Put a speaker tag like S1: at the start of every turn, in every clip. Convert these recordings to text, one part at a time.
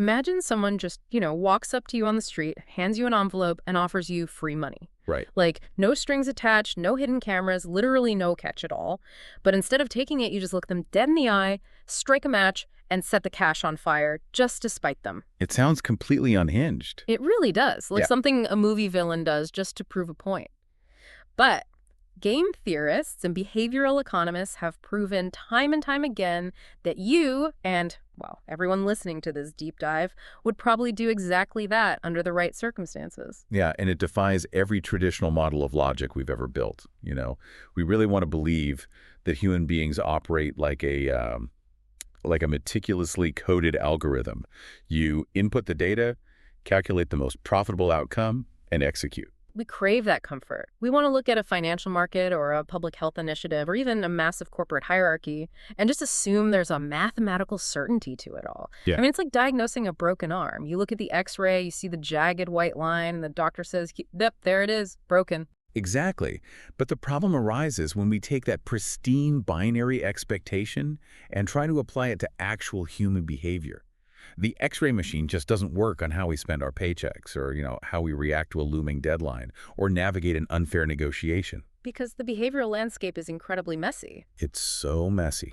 S1: Imagine someone just, walks up to you on the street, hands you an envelope, and offers you free money.
S2: Right.
S1: Like, no strings attached, no hidden cameras, literally no catch at all. But instead of taking it, you just look them dead in the eye, strike a match, and set the cash on fire just to spite them.
S2: It sounds completely unhinged.
S1: It really does, like
S2: Yeah.
S1: something a movie villain does just to prove a point. But game theorists and behavioral economists have proven time and time again that you and, well, everyone listening to this deep dive would probably do exactly that under the right circumstances.
S2: Yeah, and it defies every traditional model of logic we've ever built. We really want to believe that human beings operate like a meticulously coded algorithm. You input the data, calculate the most profitable outcome, and execute.
S1: We crave that comfort. We want to look at a financial market or a public health initiative or even a massive corporate hierarchy and just assume there's a mathematical certainty to it all.
S2: Yeah.
S1: I mean, it's like diagnosing a broken arm. You look at the x-ray, you see the jagged white line, and the doctor says, yep, there it is, broken.
S2: Exactly. But the problem arises when we take that pristine binary expectation and try to apply it to actual human behavior. The X-ray machine just doesn't work on how we spend our paychecks or, how we react to a looming deadline or navigate an unfair negotiation.
S1: Because the behavioral landscape is incredibly messy.
S2: It's so messy.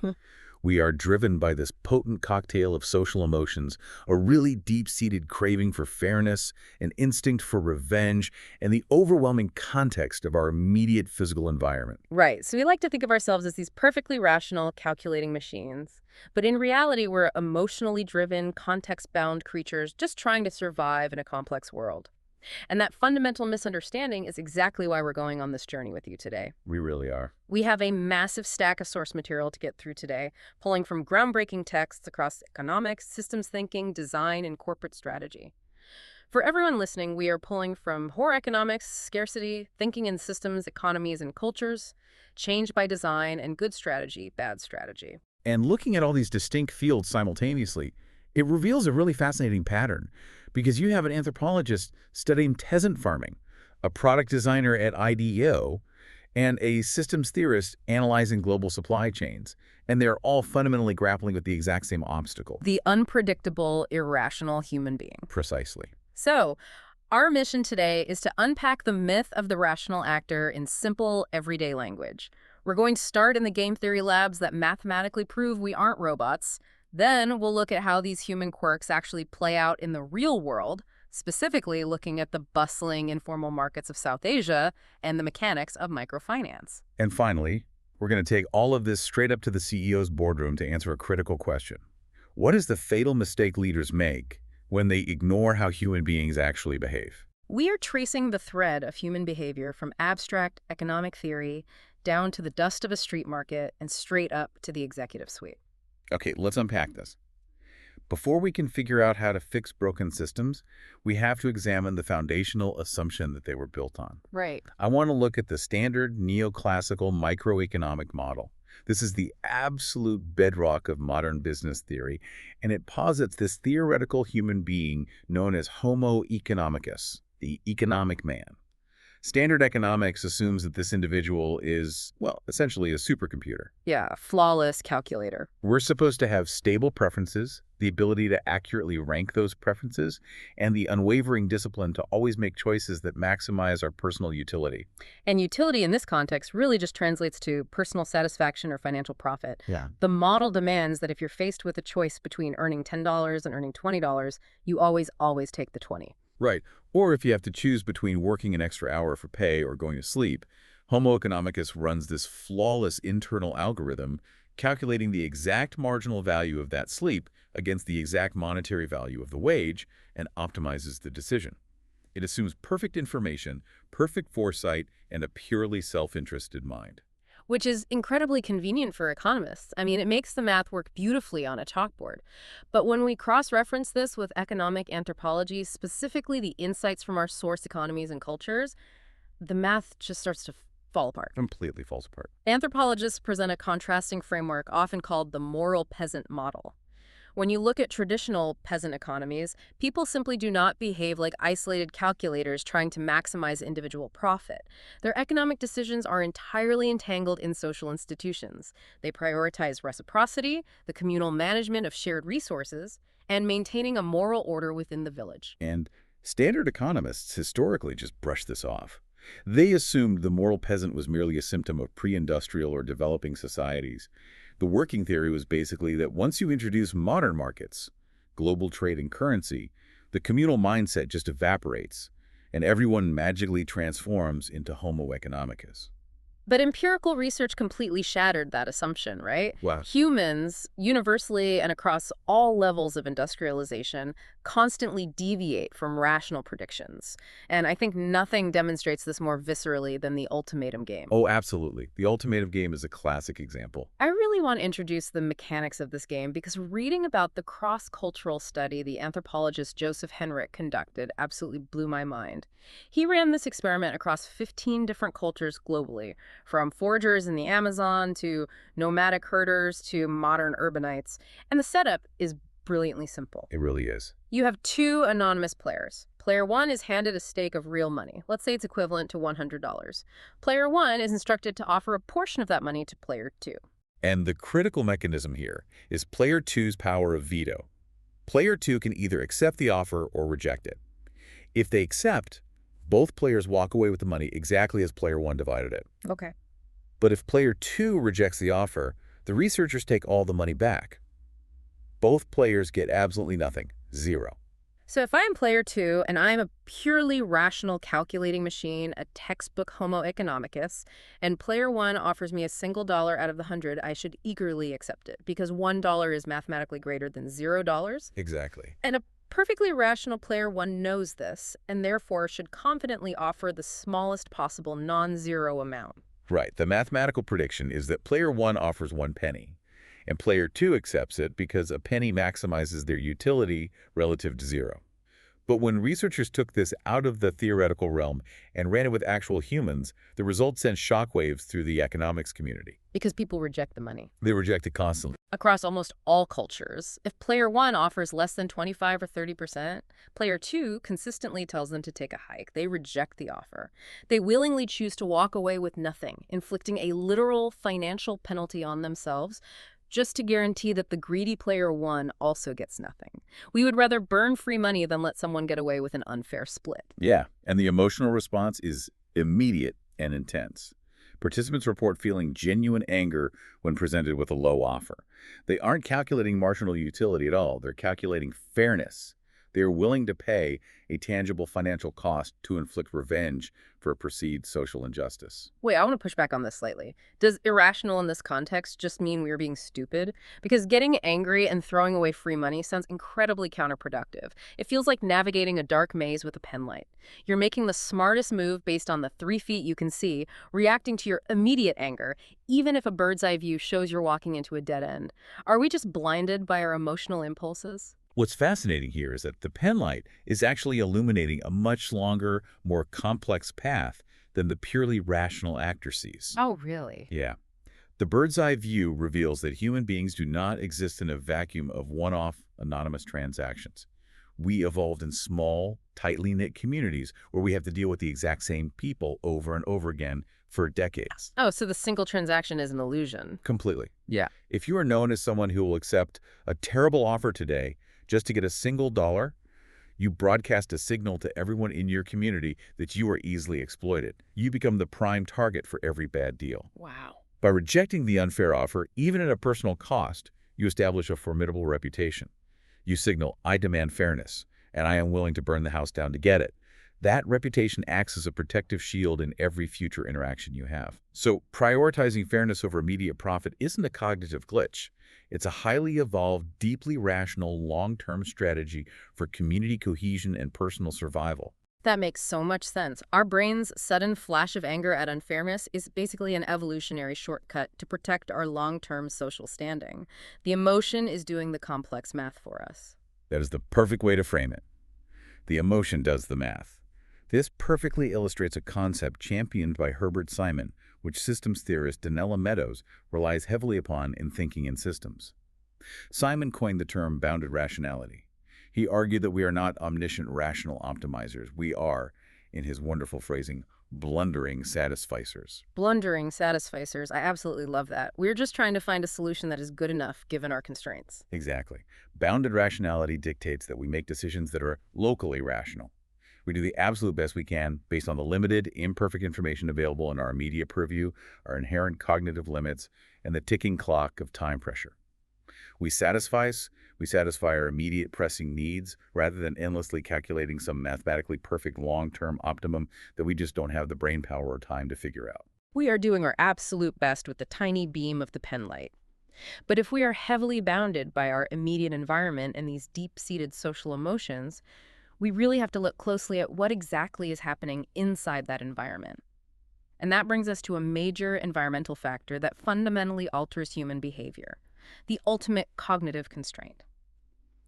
S2: We are driven by this potent cocktail of social emotions, a really deep-seated craving for fairness, an instinct for revenge, and the overwhelming context of our immediate physical environment.
S1: Right. So we like to think of ourselves as these perfectly rational, calculating machines. But in reality, we're emotionally driven, context-bound creatures just trying to survive in a complex world. And that fundamental misunderstanding is exactly why we're going on this journey with you today.
S2: We really are.
S1: We have a massive stack of source material to get through today, pulling from groundbreaking texts across economics, systems thinking, design, and corporate strategy. For everyone listening, we are pulling from Horror Economics, Scarcity, Thinking in Systems, Economies, and Cultures, Change by Design, and Good Strategy, Bad Strategy.
S2: And looking at all these distinct fields simultaneously, it reveals a really fascinating pattern because you have an anthropologist studying peasant farming, a product designer at IDEO, and a systems theorist analyzing global supply chains. And they're all fundamentally grappling with the exact same obstacle.
S1: The unpredictable, irrational human being.
S2: Precisely.
S1: So, our mission today is to unpack the myth of the rational actor in simple, everyday language. We're going to start in the game theory labs that mathematically prove we aren't robots. Then we'll look at how these human quirks actually play out in the real world, specifically looking at the bustling informal markets of South Asia and the mechanics of microfinance.
S2: And finally, we're going to take all of this straight up to the CEO's boardroom to answer a critical question. What is the fatal mistake leaders make when they ignore how human beings actually behave?
S1: We are tracing the thread of human behavior from abstract economic theory down to the dust of a street market and straight up to the executive suite.
S2: Okay, let's unpack this. Before we can figure out how to fix broken systems, we have to examine the foundational assumption that they were built on.
S1: Right.
S2: I want to look at the standard neoclassical microeconomic model. This is the absolute bedrock of modern business theory, and it posits this theoretical human being known as Homo economicus, the economic man. Standard economics assumes that this individual is, well, essentially a supercomputer.
S1: Yeah, flawless calculator.
S2: We're supposed to have stable preferences, the ability to accurately rank those preferences, and the unwavering discipline to always make choices that maximize our personal utility.
S1: And utility in this context really just translates to personal satisfaction or financial profit.
S2: Yeah.
S1: The model demands that if you're faced with a choice between earning $10 and earning $20, you always take the 20.
S2: Right. Or if you have to choose between working an extra hour for pay or going to sleep, Homo economicus runs this flawless internal algorithm calculating the exact marginal value of that sleep against the exact monetary value of the wage and optimizes the decision. It assumes perfect information, perfect foresight, and a purely self-interested mind.
S1: Which is incredibly convenient for economists. I mean, it makes the math work beautifully on a chalkboard. But when we cross-reference this with economic anthropology, specifically the insights from our source economies and cultures, the math just starts to fall apart.
S2: Completely falls apart.
S1: Anthropologists present a contrasting framework often called the moral peasant model. When you look at traditional peasant economies, people simply do not behave like isolated calculators trying to maximize individual profit. Their economic decisions are entirely entangled in social institutions. They prioritize reciprocity, the communal management of shared resources, and maintaining a moral order within the village.
S2: And standard economists historically just brushed this off. They assumed the moral peasant was merely a symptom of pre-industrial or developing societies. The working theory was basically that once you introduce modern markets, global trade and currency, the communal mindset just evaporates, and everyone magically transforms into Homo economicus.
S1: But empirical research completely shattered that assumption, right?
S2: Wow.
S1: Humans, universally and across all levels of industrialization, constantly deviate from rational predictions. And I think nothing demonstrates this more viscerally than the ultimatum game.
S2: Oh, absolutely. The ultimatum game is a classic example.
S1: I really want to introduce the mechanics of this game because reading about the cross-cultural study the anthropologist Joseph Henrich conducted absolutely blew my mind. He ran this experiment across 15 different cultures globally, from foragers in the Amazon to nomadic herders to modern urbanites. And the setup is brilliantly simple.
S2: It really is.
S1: You have two anonymous players. Player 1 is handed a stake of real money. Let's say it's equivalent to $100. Player 1 is instructed to offer a portion of that money to Player 2.
S2: And the critical mechanism here is Player 2's power of veto. Player 2 can either accept the offer or reject it. If they accept, both players walk away with the money exactly as Player 1 divided it.
S1: Okay.
S2: But if Player 2 rejects the offer, the researchers take all the money back. Both players get absolutely nothing, zero.
S1: So if I'm Player 2 and I'm a purely rational calculating machine, a textbook Homo economicus, and Player 1 offers me a single dollar out of the 100, I should eagerly accept it because $1 is mathematically greater than $0.
S2: Exactly.
S1: And a perfectly rational Player 1 knows this and therefore should confidently offer the smallest possible non-zero amount.
S2: Right. The mathematical prediction is that Player 1 offers 1 penny, and Player 2 accepts it because a penny maximizes their utility relative to 0. But when researchers took this out of the theoretical realm and ran it with actual humans, the results sent shockwaves through the economics community.
S1: Because people reject the money.
S2: They reject it constantly.
S1: Across almost all cultures, if Player 1 offers less than 25 or 30%, Player 2 consistently tells them to take a hike. They reject the offer. They willingly choose to walk away with nothing, inflicting a literal financial penalty on themselves just to guarantee that the greedy Player 1 also gets nothing. We would rather burn free money than let someone get away with an unfair split.
S2: Yeah, and the emotional response is immediate and intense. Participants report feeling genuine anger when presented with a low offer. They aren't calculating marginal utility at all. They're calculating fairness. They are willing to pay a tangible financial cost to inflict revenge for a perceived social injustice.
S1: Wait, I want to push back on this slightly. Does irrational in this context just mean we're being stupid? Because getting angry and throwing away free money sounds incredibly counterproductive. It feels like navigating a dark maze with a penlight. You're making the smartest move based on the 3 feet you can see, reacting to your immediate anger, even if a bird's eye view shows you're walking into a dead end. Are we just blinded by our emotional impulses?
S2: What's fascinating here is that the penlight is actually illuminating a much longer, more complex path than the purely rational actor sees.
S1: Oh, really?
S2: Yeah. The bird's eye view reveals that human beings do not exist in a vacuum of one-off anonymous transactions. We evolved in small, tightly knit communities where we have to deal with the exact same people over and over again for decades.
S1: Oh, so the single transaction is an illusion.
S2: Completely.
S1: Yeah.
S2: If you are known as someone who will accept a terrible offer today just to get a single dollar, you broadcast a signal to everyone in your community that you are easily exploited. You become the prime target for every bad deal.
S1: Wow.
S2: By rejecting the unfair offer, even at a personal cost, you establish a formidable reputation. You signal, I demand fairness, and I am willing to burn the house down to get it. That reputation acts as a protective shield in every future interaction you have. So prioritizing fairness over immediate profit isn't a cognitive glitch. It's a highly evolved, deeply rational, long-term strategy for community cohesion and personal survival.
S1: That makes so much sense. Our brain's sudden flash of anger at unfairness is basically an evolutionary shortcut to protect our long-term social standing. The emotion is doing the complex math for us.
S2: That is the perfect way to frame it. The emotion does the math. This perfectly illustrates a concept championed by Herbert Simon, which systems theorist Donella Meadows relies heavily upon in thinking in systems. Simon coined the term bounded rationality. He argued that we are not omniscient rational optimizers. We are, in his wonderful phrasing, blundering satisficers.
S1: Blundering satisficers. I absolutely love that. We're just trying to find a solution that is good enough given our constraints.
S2: Exactly. Bounded rationality dictates that we make decisions that are locally rational. We do the absolute best we can based on the limited, imperfect information available in our immediate purview, our inherent cognitive limits, and the ticking clock of time pressure. We satisfy our immediate pressing needs rather than endlessly calculating some mathematically perfect long-term optimum that we just don't have the brain power or time to figure out.
S1: We are doing our absolute best with the tiny beam of the penlight. But if we are heavily bounded by our immediate environment and these deep-seated social emotions, we really have to look closely at what exactly is happening inside that environment. And that brings us to a major environmental factor that fundamentally alters human behavior, the ultimate cognitive constraint.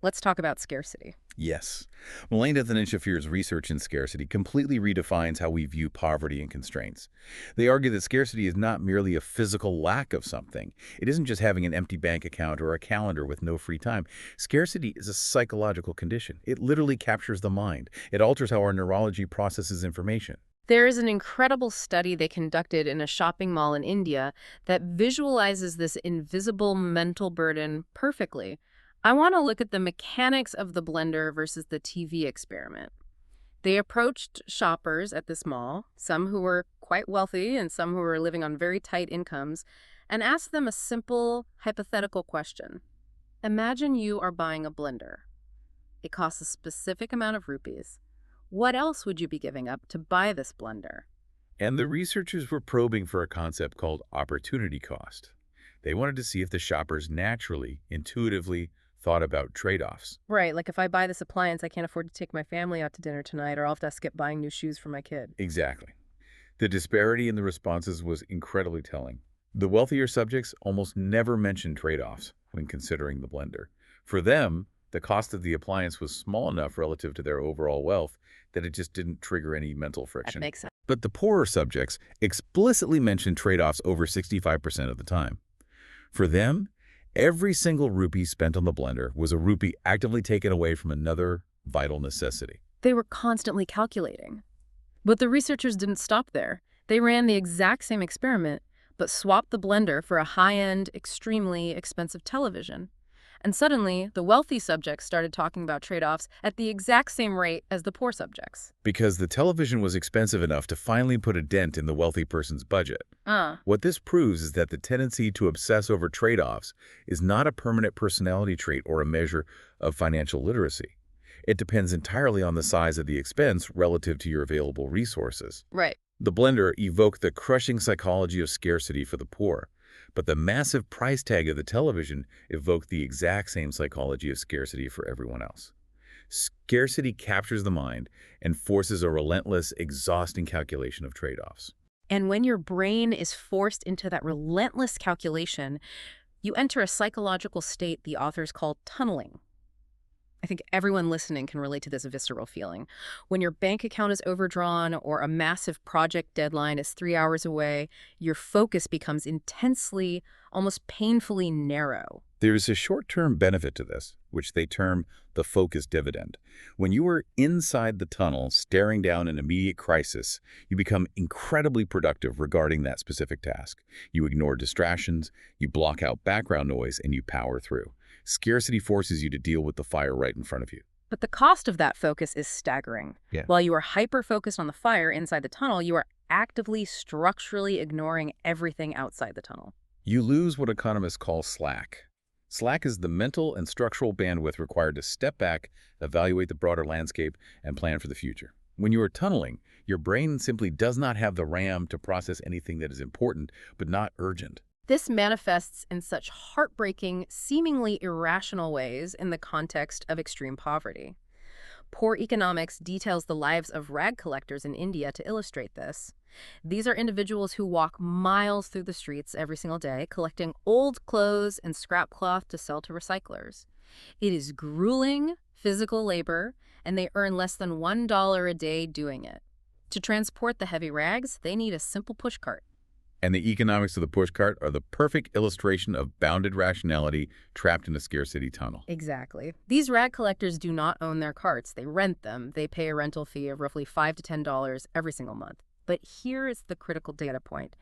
S1: Let's talk about scarcity.
S2: Yes. Melandeth and Shafir's research in scarcity completely redefines how we view poverty and constraints. They argue that scarcity is not merely a physical lack of something. It isn't just having an empty bank account or a calendar with no free time. Scarcity is a psychological condition. It literally captures the mind. It alters how our neurology processes information.
S1: There is an incredible study they conducted in a shopping mall in India that visualizes this invisible mental burden perfectly. I want to look at the mechanics of the blender versus the TV experiment. They approached shoppers at this mall, some who were quite wealthy and some who were living on very tight incomes, and asked them a simple, hypothetical question. Imagine you are buying a blender. It costs a specific amount of rupees. What else would you be giving up to buy this blender?
S2: And the researchers were probing for a concept called opportunity cost. They wanted to see if the shoppers naturally, intuitively, thought about trade-offs.
S1: Right, like if I buy this appliance, I can't afford to take my family out to dinner tonight, or I'll have to skip buying new shoes for my kid.
S2: Exactly. The disparity in the responses was incredibly telling. The wealthier subjects almost never mentioned trade-offs when considering the blender. For them, the cost of the appliance was small enough relative to their overall wealth that it just didn't trigger any mental friction.
S1: That makes sense.
S2: But the poorer subjects explicitly mentioned trade-offs over 65% of the time. For them, every single rupee spent on the blender was a rupee actively taken away from another vital necessity.
S1: They were constantly calculating. But the researchers didn't stop there. They ran the exact same experiment, but swapped the blender for a high-end, extremely expensive television. And suddenly, the wealthy subjects started talking about trade-offs at the exact same rate as the poor subjects.
S2: Because the television was expensive enough to finally put a dent in the wealthy person's budget. What this proves is that the tendency to obsess over trade-offs is not a permanent personality trait or a measure of financial literacy. It depends entirely on the size of the expense relative to your available resources.
S1: Right.
S2: The blender evoked the crushing psychology of scarcity for the poor, but the massive price tag of the television evoked the exact same psychology of scarcity for everyone else. Scarcity captures the mind and forces a relentless, exhausting calculation of trade-offs.
S1: And when your brain is forced into that relentless calculation, you enter a psychological state the authors call tunneling. I think everyone listening can relate to this visceral feeling. When your bank account is overdrawn or a massive project deadline is 3 hours away, your focus becomes intensely, almost painfully narrow.
S2: There is a short-term benefit to this, which they term the focus dividend. When you are inside the tunnel, staring down an immediate crisis, you become incredibly productive regarding that specific task. You ignore distractions, you block out background noise, and you power through. Scarcity forces you to deal with the fire right in front of you.
S1: But the cost of that focus is staggering.
S2: Yeah.
S1: While you are hyper-focused on the fire inside the tunnel, you are actively, structurally ignoring everything outside the tunnel.
S2: You lose what economists call slack. Slack is the mental and structural bandwidth required to step back, evaluate the broader landscape, and plan for the future. When you are tunneling, your brain simply does not have the RAM to process anything that is important but not urgent.
S1: This manifests in such heartbreaking, seemingly irrational ways in the context of extreme poverty. Poor Economics details the lives of rag collectors in India to illustrate this. These are individuals who walk miles through the streets every single day, collecting old clothes and scrap cloth to sell to recyclers. It is grueling physical labor, and they earn less than $1 a day doing it. To transport the heavy rags, they need a simple pushcart.
S2: And the economics of the pushcart are the perfect illustration of bounded rationality trapped in a scarcity tunnel.
S1: Exactly. These rag collectors do not own their carts. They rent them. They pay a rental fee of roughly $5 to $10 every single month. But here is the critical data point.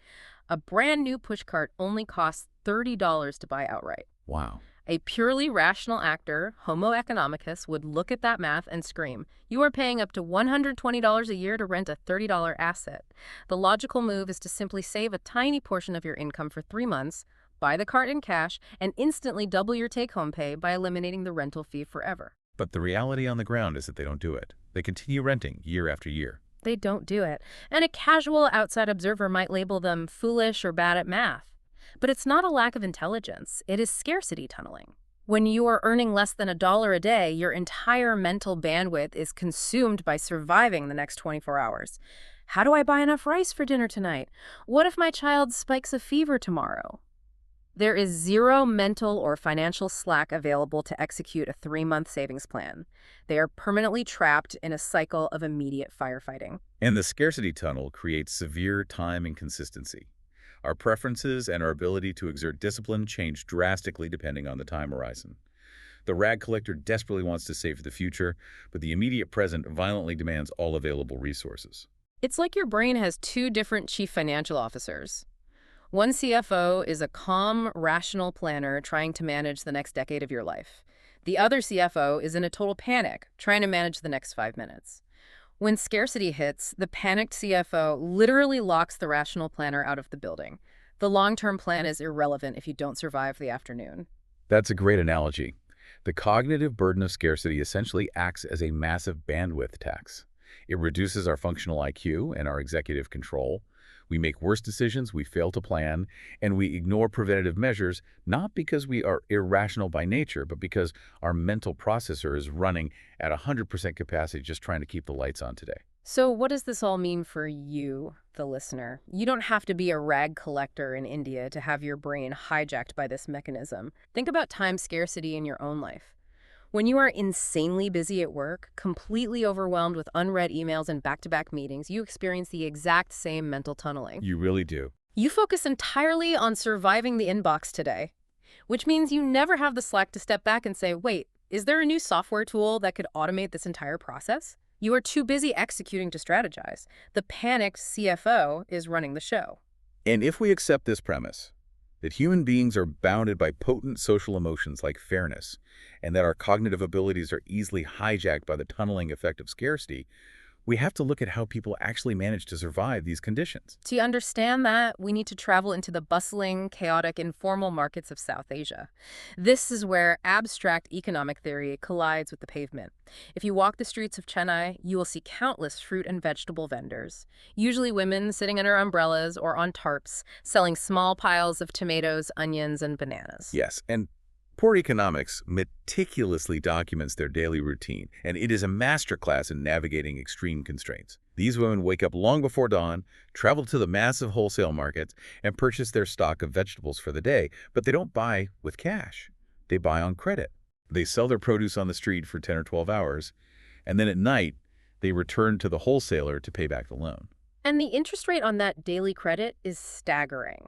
S1: A brand new pushcart only costs $30 to buy outright.
S2: Wow.
S1: A purely rational actor, Homo economicus, would look at that math and scream, you are paying up to $120 a year to rent a $30 asset. The logical move is to simply save a tiny portion of your income for 3 months, buy the cart in cash, and instantly double your take-home pay by eliminating the rental fee forever.
S2: But the reality on the ground is that they don't do it. They continue renting year after year.
S1: They don't do it. And a casual outside observer might label them foolish or bad at math. But it's not a lack of intelligence. It is scarcity tunneling. When you are earning less than $1 a day, your entire mental bandwidth is consumed by surviving the next 24 hours. How do I buy enough rice for dinner tonight? What if my child spikes a fever tomorrow? There is zero mental or financial slack available to execute a 3-month savings plan. They are permanently trapped in a cycle of immediate firefighting.
S2: And the scarcity tunnel creates severe time inconsistency. Our preferences and our ability to exert discipline change drastically depending on the time horizon. The rag collector desperately wants to save for the future, but the immediate present violently demands all available resources.
S1: It's like your brain has 2 different chief financial officers. One CFO is a calm, rational planner trying to manage the next decade of your life. The other CFO is in a total panic, trying to manage the next 5 minutes. When scarcity hits, the panicked CFO literally locks the rational planner out of the building. The long-term plan is irrelevant if you don't survive the afternoon.
S2: That's a great analogy. The cognitive burden of scarcity essentially acts as a massive bandwidth tax. It reduces our functional IQ and our executive control. We make worse decisions, we fail to plan, and we ignore preventative measures, not because we are irrational by nature, but because our mental processor is running at 100% capacity just trying to keep the lights on today.
S1: So what does this all mean for you, the listener? You don't have to be a rag collector in India to have your brain hijacked by this mechanism. Think about time scarcity in your own life. When you are insanely busy at work, completely overwhelmed with unread emails and back-to-back meetings, you experience the exact same mental tunneling.
S2: You really do.
S1: You focus entirely on surviving the inbox today, which means you never have the slack to step back and say, wait, is there a new software tool that could automate this entire process? You are too busy executing to strategize. The panicked CFO is running the show.
S2: And if we accept this premise, that human beings are bounded by potent social emotions like fairness, and that our cognitive abilities are easily hijacked by the tunneling effect of scarcity, we have to look at how people actually manage to survive these conditions.
S1: To understand that, we need to travel into the bustling, chaotic, informal markets of South Asia. This is where abstract economic theory collides with the pavement. If you walk the streets of Chennai, you will see countless fruit and vegetable vendors, usually women sitting under umbrellas or on tarps, selling small piles of tomatoes, onions, and bananas.
S2: Yes, and Poor Economics meticulously documents their daily routine, and it is a masterclass in navigating extreme constraints. These women wake up long before dawn, travel to the massive wholesale markets, and purchase their stock of vegetables for the day, but they don't buy with cash. They buy on credit. They sell their produce on the street for 10 or 12 hours, and then at night, they return to the wholesaler to pay back the loan.
S1: And the interest rate on that daily credit is staggering.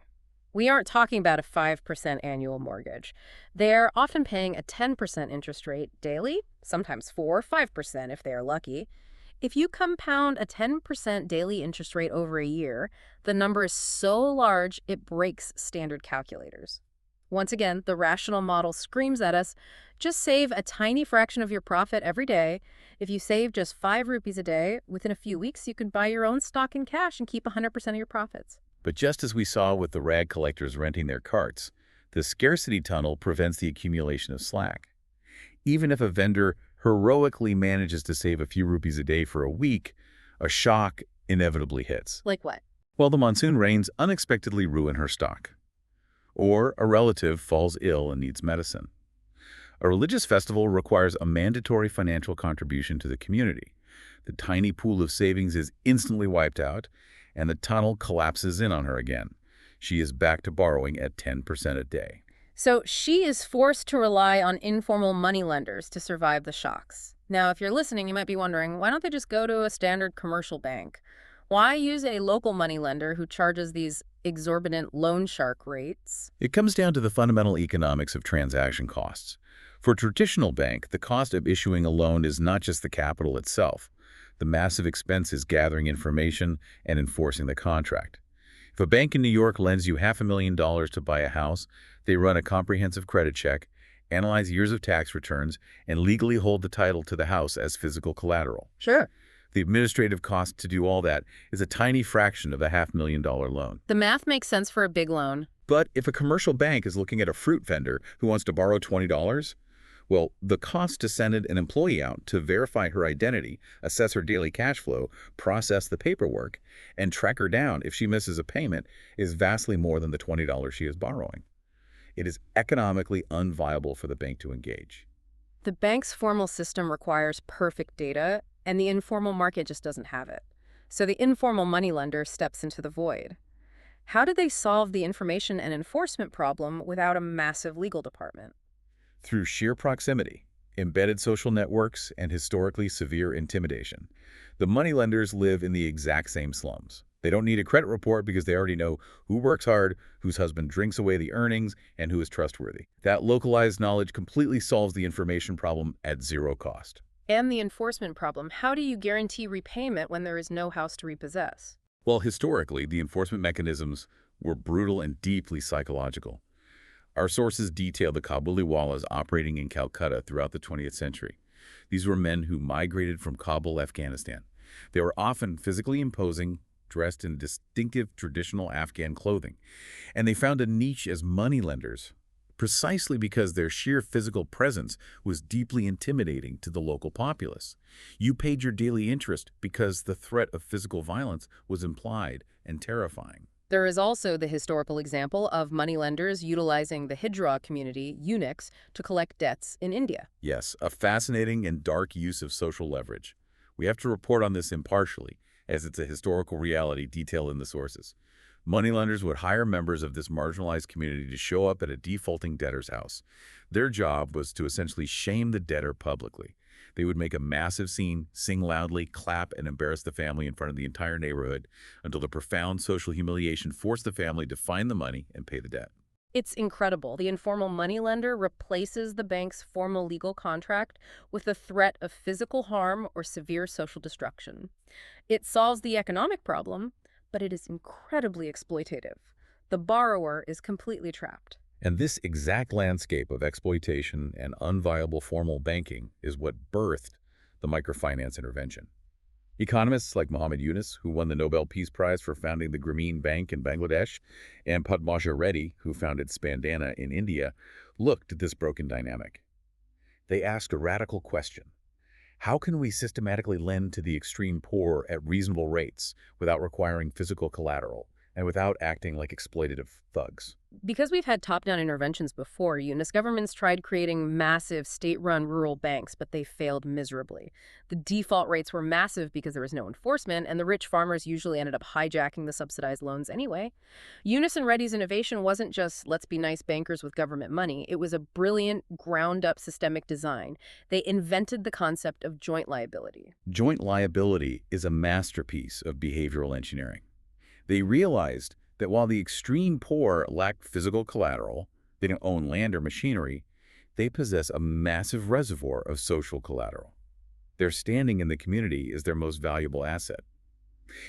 S1: We aren't talking about a 5% annual mortgage. They're often paying a 10% interest rate daily, sometimes 4 or 5% if they are lucky. If you compound a 10% daily interest rate over a year, the number is so large it breaks standard calculators. Once again, the rational model screams at us, just save a tiny fraction of your profit every day. If you save just 5 rupees a day, within a few weeks you can buy your own stock in cash and keep 100% of your profits.
S2: But just as we saw with the rag collectors renting their carts, the scarcity tunnel prevents the accumulation of slack. Even if a vendor heroically manages to save a few rupees a day for a week, a shock inevitably hits.
S1: Like what?
S2: Well, the monsoon rains unexpectedly ruin her stock. Or a relative falls ill and needs medicine. A religious festival requires a mandatory financial contribution to the community. The tiny pool of savings is instantly wiped out, and the tunnel collapses in on her again. She is back to borrowing at 10% a day.
S1: So she is forced to rely on informal moneylenders to survive the shocks. Now, if you're listening, you might be wondering, why don't they just go to a standard commercial bank? Why use a local moneylender who charges these exorbitant loan shark rates?
S2: It comes down to the fundamental economics of transaction costs. For a traditional bank, the cost of issuing a loan is not just the capital itself. The massive expense is gathering information and enforcing the contract. If a bank in New York lends you $500,000 to buy a house, they run a comprehensive credit check, analyze years of tax returns, and legally hold the title to the house as physical collateral.
S1: Sure.
S2: The administrative cost to do all that is a tiny fraction of a $500,000 loan.
S1: The math makes sense for a big loan.
S2: But if a commercial bank is looking at a fruit vendor who wants to borrow $20, well, the cost to send an employee out to verify her identity, assess her daily cash flow, process the paperwork, and track her down if she misses a payment is vastly more than the $20 she is borrowing. It is economically unviable for the bank to engage.
S1: The bank's formal system requires perfect data, and the informal market just doesn't have it. So the informal moneylender steps into the void. How do they solve the information and enforcement problem without a massive legal department?
S2: Through sheer proximity, embedded social networks, and historically severe intimidation. The moneylenders live in the exact same slums. They don't need a credit report because they already know who works hard, whose husband drinks away the earnings, and who is trustworthy. That localized knowledge completely solves the information problem at zero cost.
S1: And the enforcement problem. How do you guarantee repayment when there is no house to repossess?
S2: Well, historically, the enforcement mechanisms were brutal and deeply psychological. Our sources detail the Kabuliwalas operating in Calcutta throughout the 20th century. These were men who migrated from Kabul, Afghanistan. They were often physically imposing, dressed in distinctive traditional Afghan clothing, and they found a niche as moneylenders precisely because their sheer physical presence was deeply intimidating to the local populace. You paid your daily interest because the threat of physical violence was implied and terrifying.
S1: There is also the historical example of moneylenders utilizing the Hijra community, eunuchs, to collect debts in India.
S2: Yes, a fascinating and dark use of social leverage. We have to report on this impartially, as it's a historical reality detailed in the sources. Moneylenders would hire members of this marginalized community to show up at a defaulting debtor's house. Their job was to essentially shame the debtor publicly. They would make a massive scene, sing loudly, clap, and embarrass the family in front of the entire neighborhood until the profound social humiliation forced the family to find the money and pay the debt.
S1: It's incredible. The informal moneylender replaces the bank's formal legal contract with the threat of physical harm or severe social destruction. It solves the economic problem, but it is incredibly exploitative. The borrower is completely trapped.
S2: And this exact landscape of exploitation and unviable formal banking is what birthed the microfinance intervention. Economists like Muhammad Yunus, who won the Nobel Peace Prize for founding the Grameen Bank in Bangladesh, and Padmasha Reddy, who founded Spandana in India, looked at this broken dynamic. They asked a radical question. How can we systematically lend to the extreme poor at reasonable rates without requiring physical collateral and without acting like exploitative thugs?
S1: Because we've had top-down interventions before, Yunus governments tried creating massive state-run rural banks, but they failed miserably. The default rates were massive because there was no enforcement, and the rich farmers usually ended up hijacking the subsidized loans anyway. Yunus and Reddy's innovation wasn't just, let's be nice bankers with government money. It was a brilliant, ground-up systemic design. They invented the concept of joint liability.
S2: Joint liability is a masterpiece of behavioral engineering. They realized that while the extreme poor lack physical collateral, they don't own land or machinery, they possess a massive reservoir of social collateral. Their standing in the community is their most valuable asset.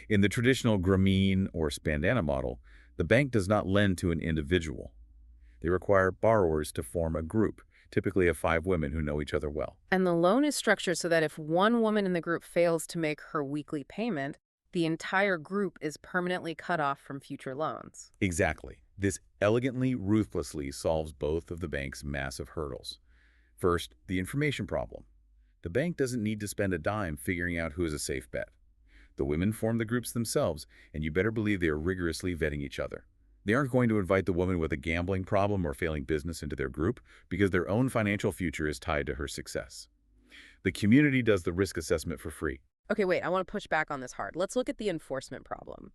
S2: In the traditional Grameen or Spandana model, the bank does not lend to an individual. They require borrowers to form a group, typically of 5 women who know each other well.
S1: And the loan is structured so that if one woman in the group fails to make her weekly payment, the entire group is permanently cut off from future loans.
S2: Exactly. This elegantly, ruthlessly solves both of the bank's massive hurdles. First, the information problem. The bank doesn't need to spend a dime figuring out who is a safe bet. The women form the groups themselves, and you better believe they are rigorously vetting each other. They aren't going to invite the woman with a gambling problem or failing business into their group because their own financial future is tied to her success. The community does the risk assessment for free.
S1: Okay, wait, I want to push back on this hard. Let's look at the enforcement problem.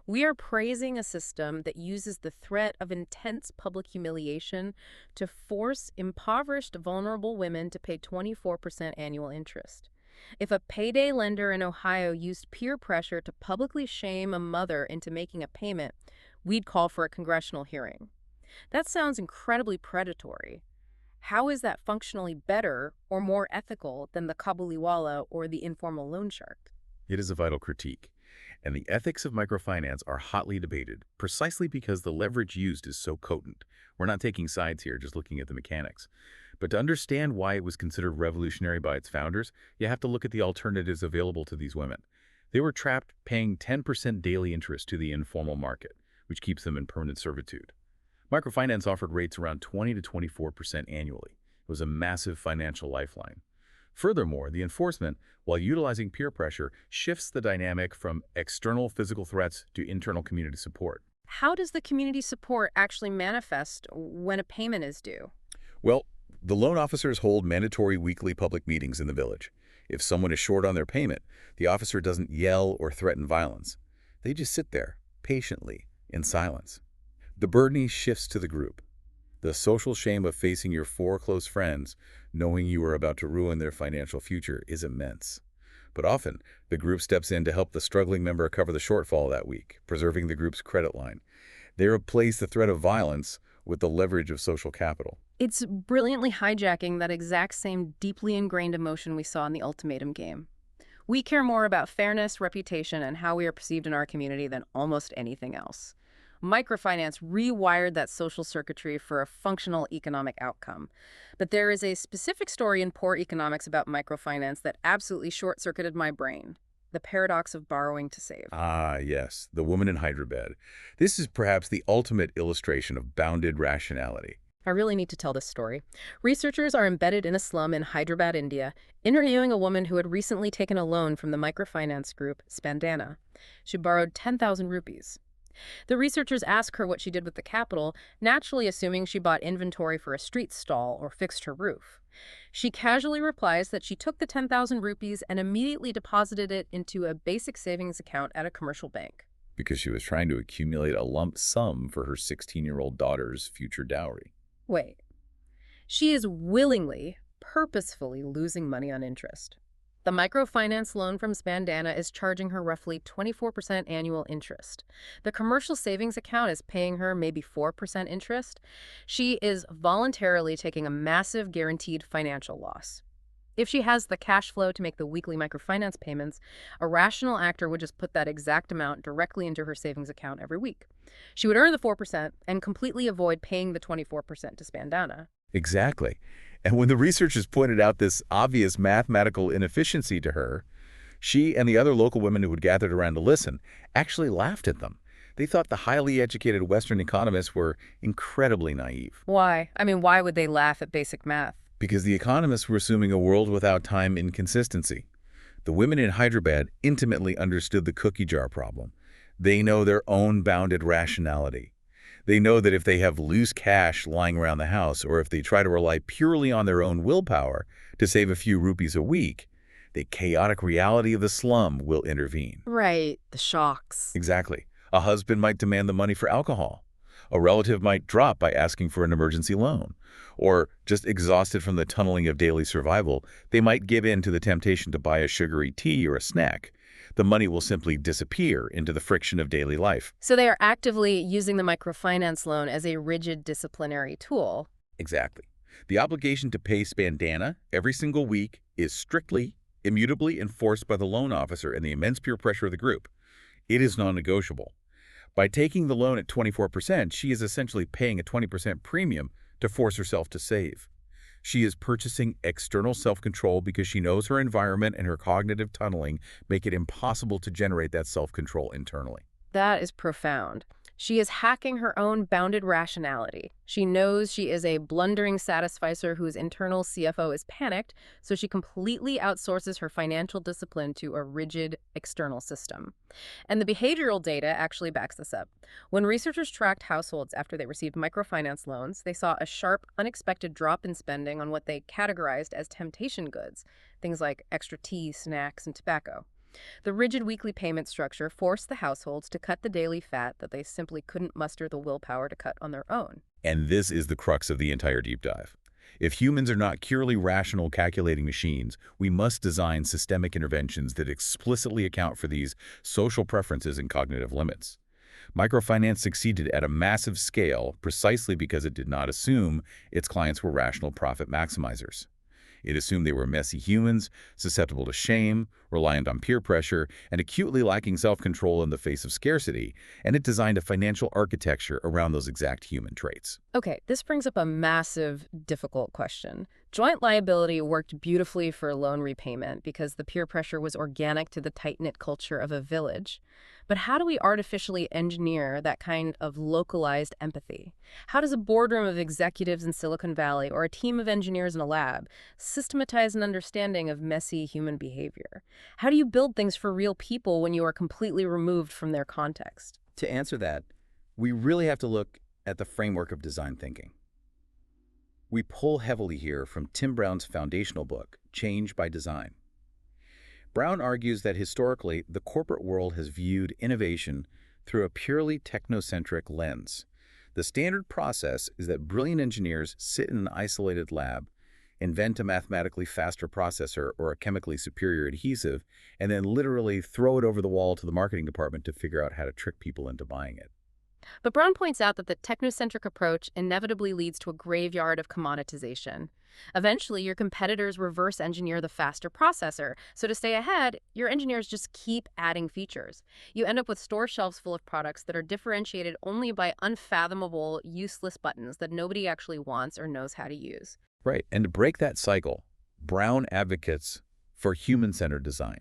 S1: We are praising a system that uses the threat of intense public humiliation to force impoverished, vulnerable women to pay 24% annual interest. If a payday lender in Ohio used peer pressure to publicly shame a mother into making a payment, we'd call for a congressional hearing. That sounds incredibly predatory. How is that functionally better or more ethical than the Kabuliwala or the informal loan shark?
S2: It is a vital critique, and the ethics of microfinance are hotly debated precisely because the leverage used is so potent. We're not taking sides here, just looking at the mechanics. But to understand why it was considered revolutionary by its founders, you have to look at the alternatives available to these women. They were trapped paying 10% daily interest to the informal market, which keeps them in permanent servitude. Microfinance offered rates around 20 to 24% annually. It was a massive financial lifeline. Furthermore, the enforcement, while utilizing peer pressure, shifts the dynamic from external physical threats to internal community support.
S1: How does the community support actually manifest when a payment is due?
S2: Well, the loan officers hold mandatory weekly public meetings in the village. If someone is short on their payment, the officer doesn't yell or threaten violence. They just sit there, patiently, in silence. The burden shifts to the group. The social shame of facing your four close friends, knowing you are about to ruin their financial future, is immense. But often, the group steps in to help the struggling member cover the shortfall that week, preserving the group's credit line. They replace the threat of violence with the leverage of social capital.
S1: It's brilliantly hijacking that exact same deeply ingrained emotion we saw in the ultimatum game. We care more about fairness, reputation, and how we are perceived in our community than almost anything else. Microfinance rewired that social circuitry for a functional economic outcome. But there is a specific story in Poor Economics about microfinance that absolutely short-circuited my brain. The paradox of borrowing to save.
S2: Ah, yes, the woman in Hyderabad. This is perhaps the ultimate illustration of bounded rationality.
S1: I really need to tell this story. Researchers are embedded in a slum in Hyderabad, India, interviewing a woman who had recently taken a loan from the microfinance group Spandana. She borrowed 10,000 rupees. The researchers ask her what she did with the capital, naturally assuming she bought inventory for a street stall or fixed her roof. She casually replies that she took the 10,000 rupees and immediately deposited it into a basic savings account at a commercial bank.
S2: Because she was trying to accumulate a lump sum for her 16-year-old daughter's future dowry.
S1: Wait. She is willingly, purposefully losing money on interest. The microfinance loan from Spandana is charging her roughly 24% annual interest. The commercial savings account is paying her maybe 4% interest. She is voluntarily taking a massive guaranteed financial loss. If she has the cash flow to make the weekly microfinance payments, a rational actor would just put that exact amount directly into her savings account every week. She would earn the 4% and completely avoid paying the 24% to Spandana.
S2: Exactly. And when the researchers pointed out this obvious mathematical inefficiency to her, she and the other local women who had gathered around to listen actually laughed at them. They thought the highly educated Western economists were incredibly naive.
S1: Why? I mean, why would they laugh at basic math?
S2: Because the economists were assuming a world without time inconsistency. The women in Hyderabad intimately understood the cookie jar problem. They know their own bounded rationality. They know that if they have loose cash lying around the house, or if they try to rely purely on their own willpower to save a few rupees a week, the chaotic reality of the slum will intervene.
S1: Right, the shocks.
S2: Exactly. A husband might demand the money for alcohol. A relative might drop by asking for an emergency loan. Or, just exhausted from the tunneling of daily survival, they might give in to the temptation to buy a sugary tea or a snack. The money will simply disappear into the friction of daily life.
S1: So they are actively using the microfinance loan as a rigid disciplinary tool.
S2: Exactly. The obligation to pay Spandana every single week is strictly, immutably enforced by the loan officer and the immense peer pressure of the group. It is non-negotiable. By taking the loan at 24%, she is essentially paying a 20% premium to force herself to save. She is purchasing external self-control because she knows her environment and her cognitive tunneling make it impossible to generate that self-control internally.
S1: That is profound. She is hacking her own bounded rationality. She knows she is a blundering satisficer whose internal CFO is panicked, so she completely outsources her financial discipline to a rigid external system. And the behavioral data actually backs this up. When researchers tracked households after they received microfinance loans, they saw a sharp, unexpected drop in spending on what they categorized as temptation goods, things like extra tea, snacks, and tobacco. The rigid weekly payment structure forced the households to cut the daily fat that they simply couldn't muster the willpower to cut on their own.
S2: And this is the crux of the entire deep dive. If humans are not purely rational calculating machines, we must design systemic interventions that explicitly account for these social preferences and cognitive limits. Microfinance succeeded at a massive scale precisely because it did not assume its clients were rational profit maximizers. It assumed they were messy humans, susceptible to shame, reliant on peer pressure, and acutely lacking self-control in the face of scarcity, and it designed a financial architecture around those exact human traits.
S1: Okay, this brings up a massive, difficult question. Joint liability worked beautifully for loan repayment because the peer pressure was organic to the tight-knit culture of a village. But how do we artificially engineer that kind of localized empathy? How does a boardroom of executives in Silicon Valley or a team of engineers in a lab systematize an understanding of messy human behavior? How do you build things for real people when you are completely removed from their context?
S3: To answer that, we really have to look at the framework of design thinking. We pull heavily here from Tim Brown's foundational book, Change by Design. Brown argues that historically, the corporate world has viewed innovation through a purely technocentric lens. The standard process is that brilliant engineers sit in an isolated lab, invent a mathematically faster processor or a chemically superior adhesive, and then literally throw it over the wall to the marketing department to figure out how to trick people into buying it.
S1: But Brown points out that the technocentric approach inevitably leads to a graveyard of commoditization. Eventually, your competitors reverse engineer the faster processor, so to stay ahead, your engineers just keep adding features. You end up with store shelves full of products that are differentiated only by unfathomable, useless buttons that nobody actually wants or knows how to use.
S2: Right, and to break that cycle, Brown advocates for human-centered design.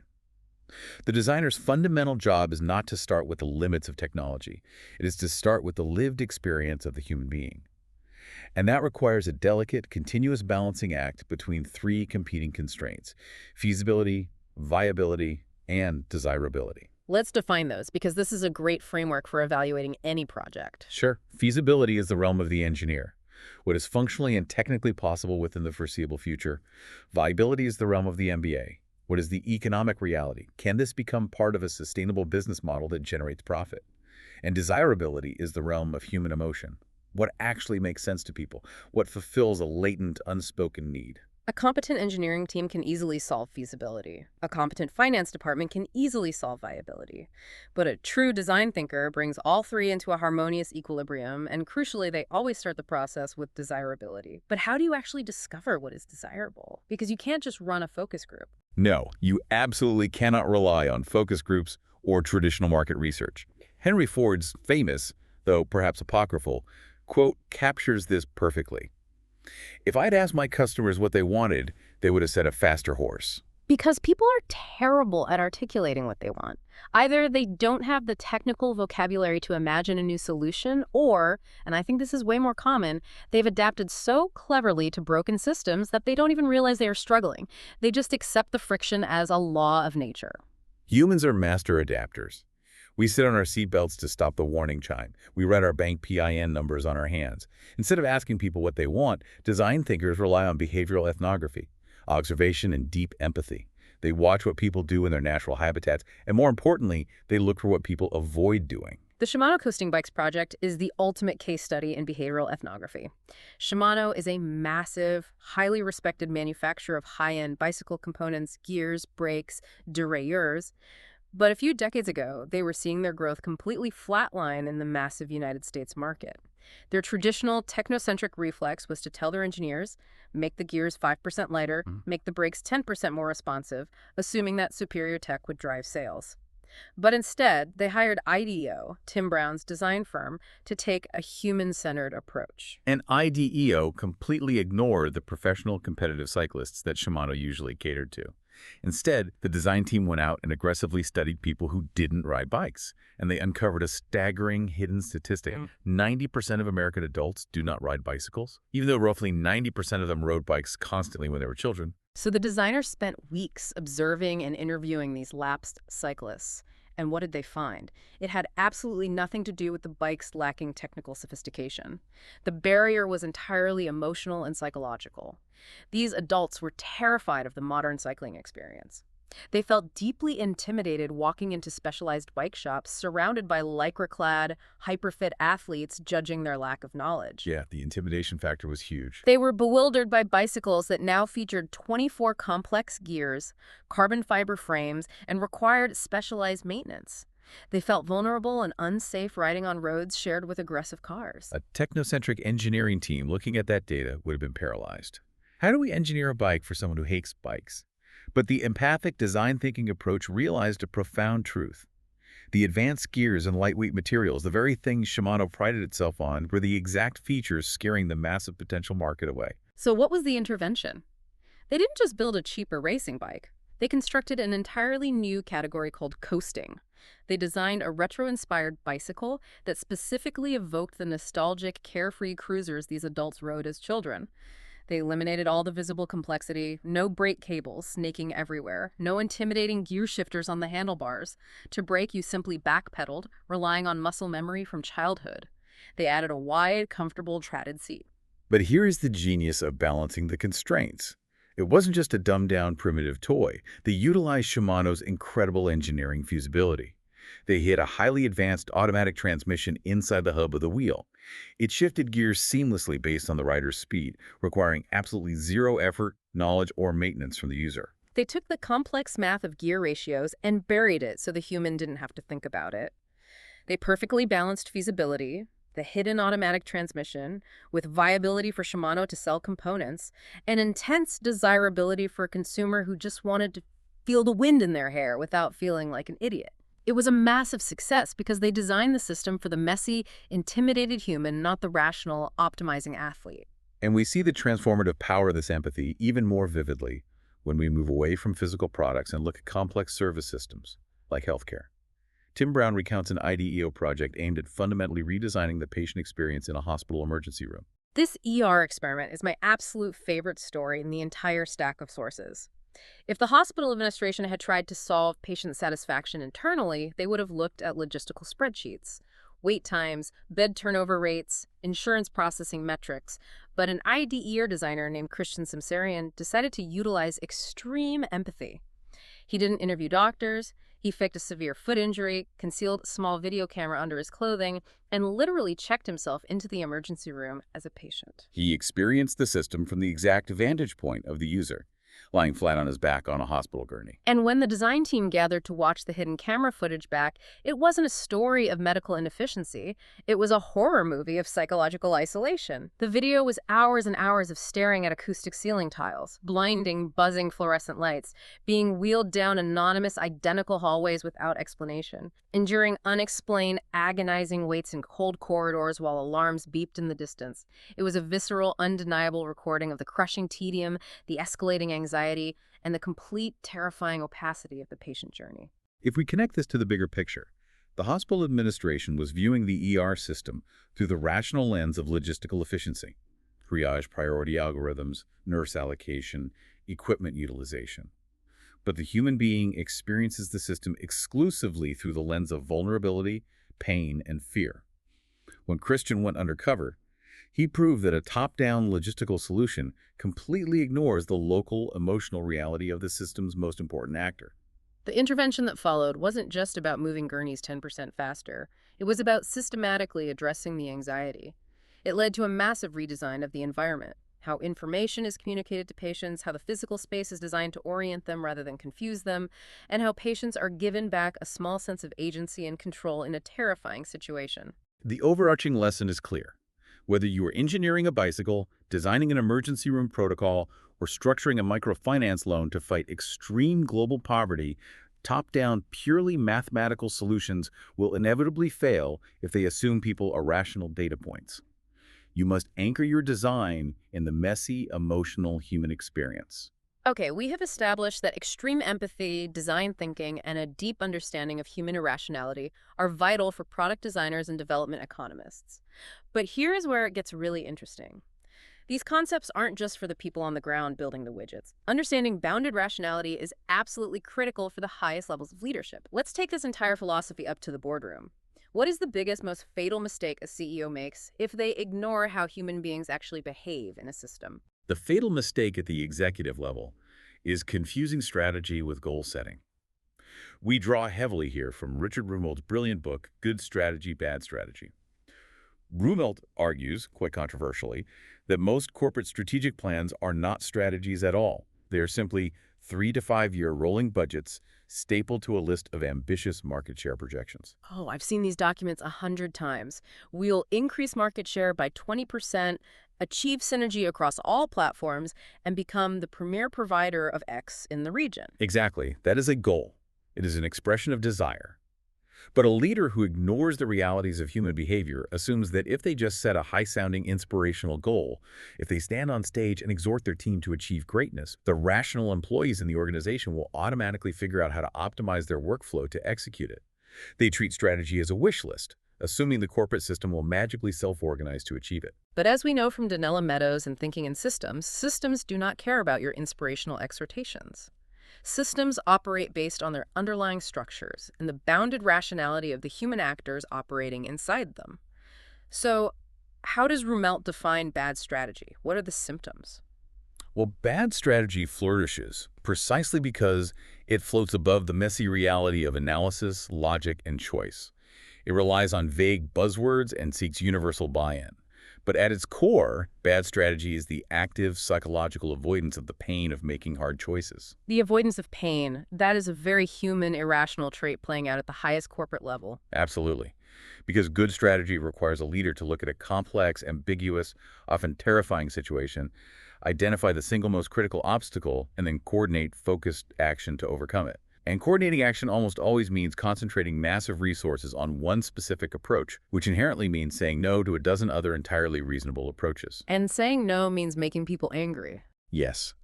S2: The designer's fundamental job is not to start with the limits of technology. It is to start with the lived experience of the human being. And that requires a delicate, continuous balancing act between three competing constraints: feasibility, viability, and desirability.
S1: Let's define those, because this is a great framework for evaluating any project.
S2: Sure, feasibility is the realm of the engineer. What is functionally and technically possible within the foreseeable future. Viability is the realm of the MBA. What is the economic reality? Can this become part of a sustainable business model that generates profit? And desirability is the realm of human emotion. What actually makes sense to people? What fulfills a latent, unspoken need?
S1: A competent engineering team can easily solve feasibility. A competent finance department can easily solve viability. But a true design thinker brings all three into a harmonious equilibrium, and crucially, they always start the process with desirability. But how do you actually discover what is desirable? Because you can't just run a focus group.
S2: No, you absolutely cannot rely on focus groups or traditional market research. Henry Ford's famous, though perhaps apocryphal, quote captures this perfectly. If I'd asked my customers what they wanted, they would have said a faster horse.
S1: Because people are terrible at articulating what they want. Either they don't have the technical vocabulary to imagine a new solution, or, and I think this is way more common, they've adapted so cleverly to broken systems that they don't even realize they are struggling. They just accept the friction as a law of nature.
S2: Humans are master adapters. We sit on our seatbelts to stop the warning chime. We write our bank PIN numbers on our hands. Instead of asking people what they want, design thinkers rely on behavioral ethnography, observation, and deep empathy. They watch what people do in their natural habitats, and more importantly, they look for what people avoid doing.
S1: The Shimano Coasting Bikes project is the ultimate case study in behavioral ethnography. Shimano is a massive, highly respected manufacturer of high-end bicycle components, gears, brakes, derailleurs. But a few decades ago, they were seeing their growth completely flatline in the massive United States market. Their traditional technocentric reflex was to tell their engineers, make the gears 5% lighter, make the brakes 10% more responsive, assuming that superior tech would drive sales. But instead, they hired IDEO, Tim Brown's design firm, to take a human-centered approach.
S2: And IDEO completely ignored the professional competitive cyclists that Shimano usually catered to. Instead, the design team went out and aggressively studied people who didn't ride bikes, and they uncovered a staggering hidden statistic. 90% of American adults do not ride bicycles, even though roughly 90% of them rode bikes constantly when they were children.
S1: So the designers spent weeks observing and interviewing these lapsed cyclists. And what did they find? It had absolutely nothing to do with the bikes lacking technical sophistication. The barrier was entirely emotional and psychological. These adults were terrified of the modern cycling experience. They felt deeply intimidated walking into specialized bike shops surrounded by lycra-clad, hyperfit athletes judging their lack of knowledge.
S2: Yeah, the intimidation factor was huge.
S1: They were bewildered by bicycles that now featured 24 complex gears, carbon fiber frames, and required specialized maintenance. They felt vulnerable and unsafe riding on roads shared with aggressive cars.
S2: A technocentric engineering team looking at that data would have been paralyzed. How do we engineer a bike for someone who hates bikes? But the empathic design thinking approach realized a profound truth. The advanced gears and lightweight materials, the very things Shimano prided itself on, were the exact features scaring the massive potential market away.
S1: So what was the intervention? They didn't just build a cheaper racing bike. They constructed an entirely new category called coasting. They designed a retro-inspired bicycle that specifically evoked the nostalgic, carefree cruisers these adults rode as children. They eliminated all the visible complexity, no brake cables snaking everywhere, no intimidating gear shifters on the handlebars. To brake, you simply backpedaled, relying on muscle memory from childhood. They added a wide, comfortable, trotted seat.
S2: But here is the genius of balancing the constraints. It wasn't just a dumbed-down primitive toy. They utilized Shimano's incredible engineering feasibility. They hid a highly advanced automatic transmission inside the hub of the wheel. It shifted gears seamlessly based on the rider's speed, requiring absolutely zero effort, knowledge, or maintenance from the user.
S1: They took the complex math of gear ratios and buried it so the human didn't have to think about it. They perfectly balanced feasibility, the hidden automatic transmission, with viability for Shimano to sell components, and intense desirability for a consumer who just wanted to feel the wind in their hair without feeling like an idiot. It was a massive success because they designed the system for the messy, intimidated human, not the rational, optimizing athlete.
S2: And we see the transformative power of this empathy even more vividly when we move away from physical products and look at complex service systems, like healthcare. Tim Brown recounts an IDEO project aimed at fundamentally redesigning the patient experience in a hospital emergency room.
S1: This ER experiment is my absolute favorite story in the entire stack of sources. If the hospital administration had tried to solve patient satisfaction internally, they would have looked at logistical spreadsheets, wait times, bed turnover rates, insurance processing metrics. But an IDER designer named Christian Simsarian decided to utilize extreme empathy. He didn't interview doctors, he faked a severe foot injury, concealed a small video camera under his clothing, and literally checked himself into the emergency room as a patient.
S2: He experienced the system from the exact vantage point of the user, lying flat on his back on a hospital gurney.
S1: And when the design team gathered to watch the hidden camera footage back, it wasn't a story of medical inefficiency. It was a horror movie of psychological isolation. The video was hours and hours of staring at acoustic ceiling tiles, blinding, buzzing fluorescent lights, being wheeled down anonymous, identical hallways without explanation, enduring unexplained, agonizing waits in cold corridors while alarms beeped in the distance. It was a visceral, undeniable recording of the crushing tedium, the escalating anxiety, and the complete, terrifying opacity of the patient journey.
S2: If we connect this to the bigger picture, the hospital administration was viewing the ER system through the rational lens of logistical efficiency, triage priority algorithms, nurse allocation, equipment utilization. But the human being experiences the system exclusively through the lens of vulnerability, pain, and fear. When Christian went undercover, he proved that a top-down logistical solution completely ignores the local emotional reality of the system's most important actor.
S1: The intervention that followed wasn't just about moving gurneys 10% faster. It was about systematically addressing the anxiety. It led to a massive redesign of the environment, how information is communicated to patients, how the physical space is designed to orient them rather than confuse them, and how patients are given back a small sense of agency and control in a terrifying situation.
S2: The overarching lesson is clear. Whether you are engineering a bicycle, designing an emergency room protocol, or structuring a microfinance loan to fight extreme global poverty, top-down, purely mathematical solutions will inevitably fail if they assume people are rational data points. You must anchor your design in the messy, emotional human experience.
S1: Okay, we have established that extreme empathy, design thinking, and a deep understanding of human irrationality are vital for product designers and development economists. But here is where it gets really interesting. These concepts aren't just for the people on the ground building the widgets. Understanding bounded rationality is absolutely critical for the highest levels of leadership. Let's take this entire philosophy up to the boardroom. What is the biggest, most fatal mistake a CEO makes if they ignore how human beings actually behave in a system?
S2: The fatal mistake at the executive level is confusing strategy with goal setting. We draw heavily here from Richard Rumelt's brilliant book, Good Strategy, Bad Strategy. Rumelt argues, quite controversially, that most corporate strategic plans are not strategies at all. They are simply 3 to 5 year rolling budgets stapled to a list of ambitious market share projections.
S1: Oh, I've seen these documents 100 times. We'll increase market share by 20%, achieve synergy across all platforms, and become the premier provider of X in the region.
S2: Exactly. That is a goal. It is an expression of desire. But a leader who ignores the realities of human behavior assumes that if they just set a high-sounding inspirational goal, if they stand on stage and exhort their team to achieve greatness, the rational employees in the organization will automatically figure out how to optimize their workflow to execute it. They treat strategy as a wish list, assuming the corporate system will magically self-organize to achieve it.
S1: But as we know from Donella Meadows and Thinking in Systems, systems do not care about your inspirational exhortations. Systems operate based on their underlying structures and the bounded rationality of the human actors operating inside them. So, how does Rumelt define bad strategy? What are the symptoms?
S2: Well, bad strategy flourishes precisely because it floats above the messy reality of analysis, logic, and choice. It relies on vague buzzwords and seeks universal buy-in. But at its core, bad strategy is the active psychological avoidance of the pain of making hard choices.
S1: The avoidance of pain, that is a very human, irrational trait playing out at the highest corporate level.
S2: Absolutely. Because good strategy requires a leader to look at a complex, ambiguous, often terrifying situation, identify the single most critical obstacle, and then coordinate focused action to overcome it. And coordinating action almost always means concentrating massive resources on one specific approach, which inherently means saying no to a dozen other entirely reasonable approaches.
S1: And saying no means making people angry.
S2: Yes,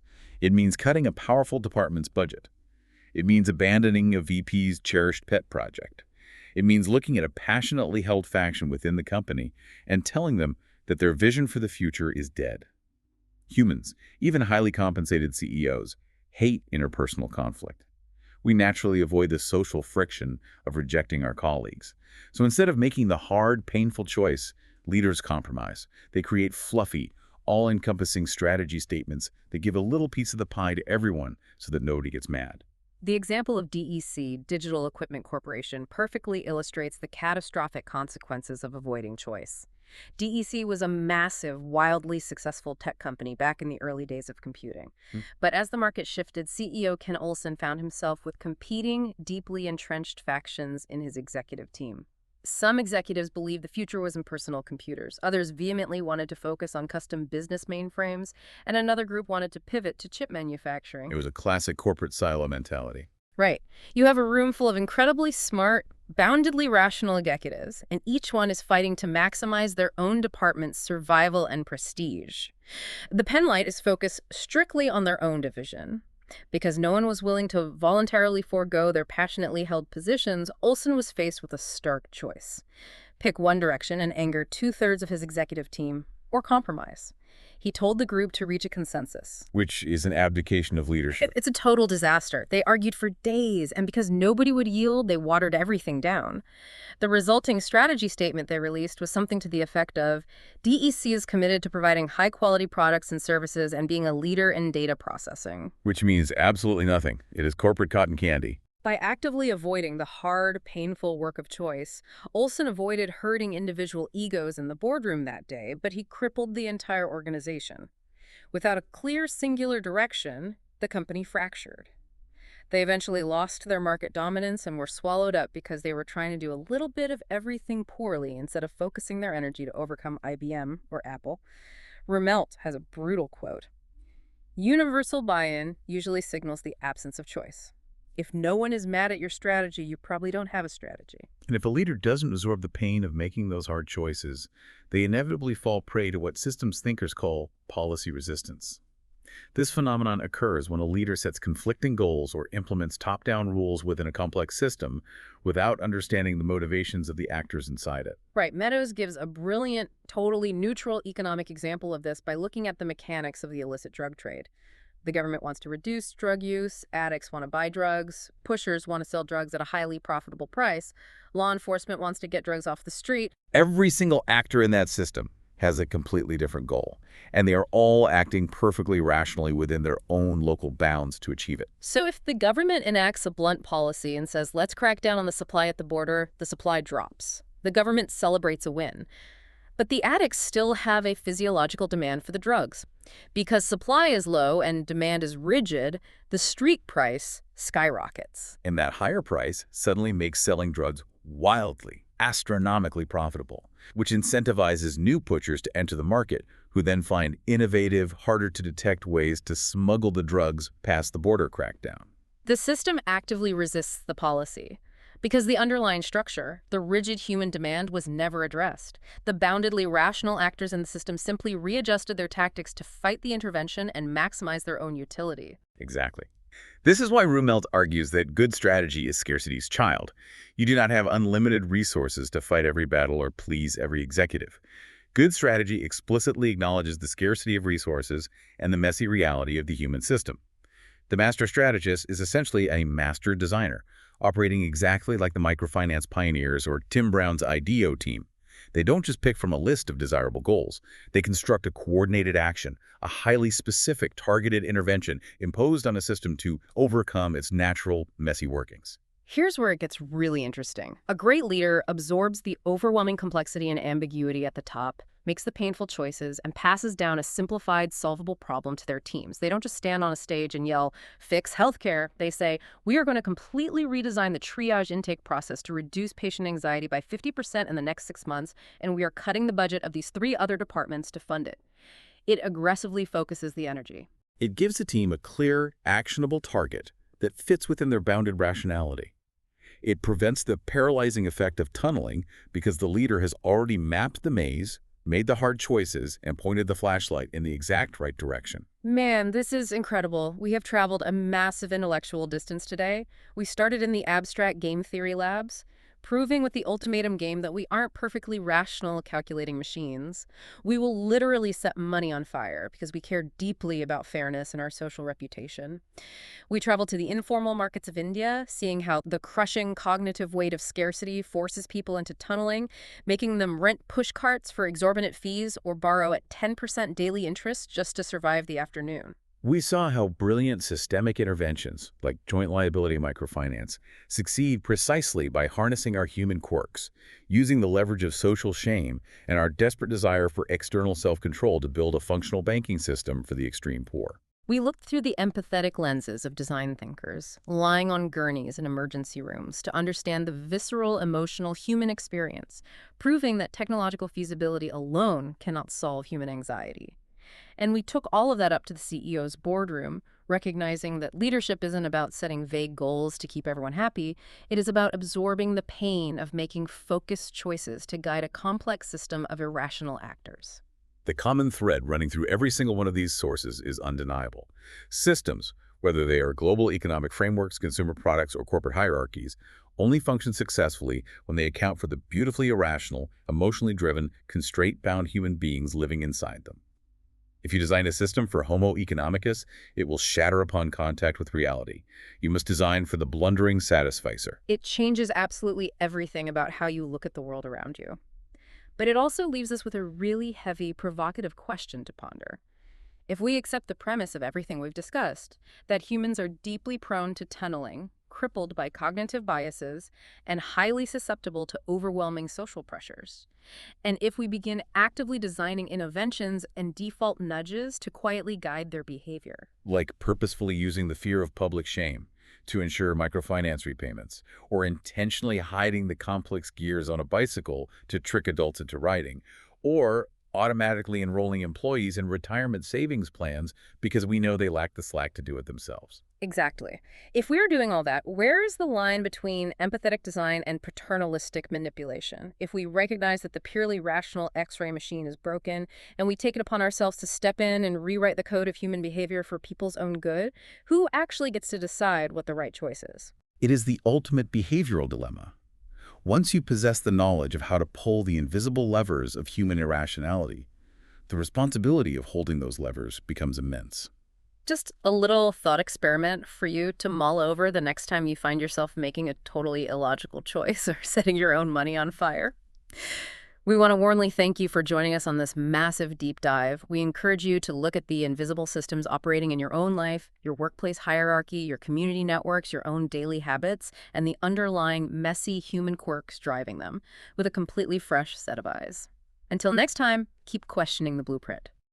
S2: it means cutting a powerful department's budget. It means abandoning a VP's cherished pet project. It means looking at a passionately held faction within the company and telling them that their vision for the future is dead. Humans, even highly compensated CEOs, hate interpersonal conflict. We naturally avoid the social friction of rejecting our colleagues. So instead of making the hard, painful choice, leaders compromise. They create fluffy, all-encompassing strategy statements that give a little piece of the pie to everyone so that nobody gets mad.
S1: The example of DEC, Digital Equipment Corporation, perfectly illustrates the catastrophic consequences of avoiding choice. DEC was a massive, wildly successful tech company back in the early days of computing. But as the market shifted, CEO Ken Olsen found himself with competing, deeply entrenched factions in his executive team. Some executives believed the future was in personal computers. Others vehemently wanted to focus on custom business mainframes, and another group wanted to pivot to chip manufacturing.
S2: It was a classic corporate silo mentality.
S1: Right. You have a room full of incredibly smart, boundedly rational executives, and each one is fighting to maximize their own department's survival and prestige. The Penlight is focused strictly on their own division. Because no one was willing to voluntarily forego their passionately held positions, Olsen was faced with a stark choice. Pick one direction and anger 2/3 of his executive team, or compromise. He told the group to reach a consensus.
S2: Which is an abdication of leadership.
S1: It's a total disaster. They argued for days, and because nobody would yield, they watered everything down. The resulting strategy statement they released was something to the effect of, DEC is committed to providing high-quality products and services and being a leader in data processing.
S2: Which means absolutely nothing. It is corporate cotton candy.
S1: By actively avoiding the hard, painful work of choice, Olsen avoided hurting individual egos in the boardroom that day, but he crippled the entire organization. Without a clear, singular direction, the company fractured. They eventually lost their market dominance and were swallowed up because they were trying to do a little bit of everything poorly instead of focusing their energy to overcome IBM or Apple. Rumelt has a brutal quote. Universal buy-in usually signals the absence of choice. If no one is mad at your strategy, you probably don't have a strategy.
S2: And if a leader doesn't absorb the pain of making those hard choices, they inevitably fall prey to what systems thinkers call policy resistance. This phenomenon occurs when a leader sets conflicting goals or implements top-down rules within a complex system without understanding the motivations of the actors inside it.
S1: Right. Meadows gives a brilliant, totally neutral economic example of this by looking at the mechanics of the illicit drug trade. The government wants to reduce drug use, addicts want to buy drugs, pushers want to sell drugs at a highly profitable price, law enforcement wants to get drugs off the street.
S2: Every single actor in that system has a completely different goal, and they are all acting perfectly rationally within their own local bounds to achieve it.
S1: So if the government enacts a blunt policy and says, let's crack down on the supply at the border, the supply drops. The government celebrates a win. But the addicts still have a physiological demand for the drugs. Because supply is low and demand is rigid, the street price skyrockets.
S2: And that higher price suddenly makes selling drugs wildly, astronomically profitable, which incentivizes new pushers to enter the market, who then find innovative, harder-to-detect ways to smuggle the drugs past the border crackdown.
S1: The system actively resists the policy. Because the underlying structure, the rigid human demand, was never addressed. The boundedly rational actors in the system simply readjusted their tactics to fight the intervention and maximize their own utility.
S2: Exactly. This is why Rumelt argues that good strategy is scarcity's child. You do not have unlimited resources to fight every battle or please every executive. Good strategy explicitly acknowledges the scarcity of resources and the messy reality of the human system. The master strategist is essentially a master designer, operating exactly like the microfinance pioneers or Tim Brown's IDEO team. They don't just pick from a list of desirable goals. They construct a coordinated action, a highly specific, targeted intervention imposed on a system to overcome its natural, messy workings.
S1: Here's where it gets really interesting. A great leader absorbs the overwhelming complexity and ambiguity at the top, makes the painful choices, and passes down a simplified, solvable problem to their teams. They don't just stand on a stage and yell, "Fix healthcare." They say, "We are going to completely redesign the triage intake process to reduce patient anxiety by 50% in the next 6 months, and we are cutting the budget of these 3 other departments to fund it." It aggressively focuses the energy.
S2: It gives a team a clear, actionable target that fits within their bounded rationality. It prevents the paralyzing effect of tunneling because the leader has already mapped the maze, made the hard choices, and pointed the flashlight in the exact right direction.
S1: Man, this is incredible. We have traveled a massive intellectual distance today. We started in the abstract game theory labs, proving with the ultimatum game that we aren't perfectly rational calculating machines. We will literally set money on fire because we care deeply about fairness and our social reputation. We traveled to the informal markets of India, seeing how the crushing cognitive weight of scarcity forces people into tunneling, making them rent push carts for exorbitant fees or borrow at 10% daily interest just to survive the afternoon.
S2: We saw how brilliant systemic interventions, like joint liability microfinance, succeed precisely by harnessing our human quirks, using the leverage of social shame and our desperate desire for external self-control to build a functional banking system for the extreme poor.
S1: We looked through the empathetic lenses of design thinkers, lying on gurneys in emergency rooms to understand the visceral, emotional human experience, proving that technological feasibility alone cannot solve human anxiety. And we took all of that up to the CEO's boardroom, recognizing that leadership isn't about setting vague goals to keep everyone happy. It is about absorbing the pain of making focused choices to guide a complex system of irrational actors.
S2: The common thread running through every single one of these sources is undeniable. Systems, whether they are global economic frameworks, consumer products, or corporate hierarchies, only function successfully when they account for the beautifully irrational, emotionally driven, constraint-bound human beings living inside them. If you design a system for Homo economicus, it will shatter upon contact with reality. You must design for the blundering satisficer.
S1: It changes absolutely everything about how you look at the world around you. But it also leaves us with a really heavy, provocative question to ponder. If we accept the premise of everything we've discussed, that humans are deeply prone to tunneling, crippled by cognitive biases, and highly susceptible to overwhelming social pressures, and if we begin actively designing interventions and default nudges to quietly guide their behavior,
S2: Like purposefully using the fear of public shame to ensure microfinance repayments, or intentionally hiding the complex gears on a bicycle to trick adults into riding, or automatically enrolling employees in retirement savings plans because we know they lack the slack to do it themselves.
S1: Exactly. If we're doing all that, where is the line between empathetic design and paternalistic manipulation? If we recognize that the purely rational X-ray machine is broken, and we take it upon ourselves to step in and rewrite the code of human behavior for people's own good, who actually gets to decide what the right choice is?
S2: It is the ultimate behavioral dilemma. Once you possess the knowledge of how to pull the invisible levers of human irrationality, the responsibility of holding those levers becomes immense.
S1: Just a little thought experiment for you to mull over the next time you find yourself making a totally illogical choice or setting your own money on fire. We want to warmly thank you for joining us on this massive deep dive. We encourage you to look at the invisible systems operating in your own life, your workplace hierarchy, your community networks, your own daily habits, and the underlying messy human quirks driving them, with a completely fresh set of eyes. Until next time, keep questioning the blueprint.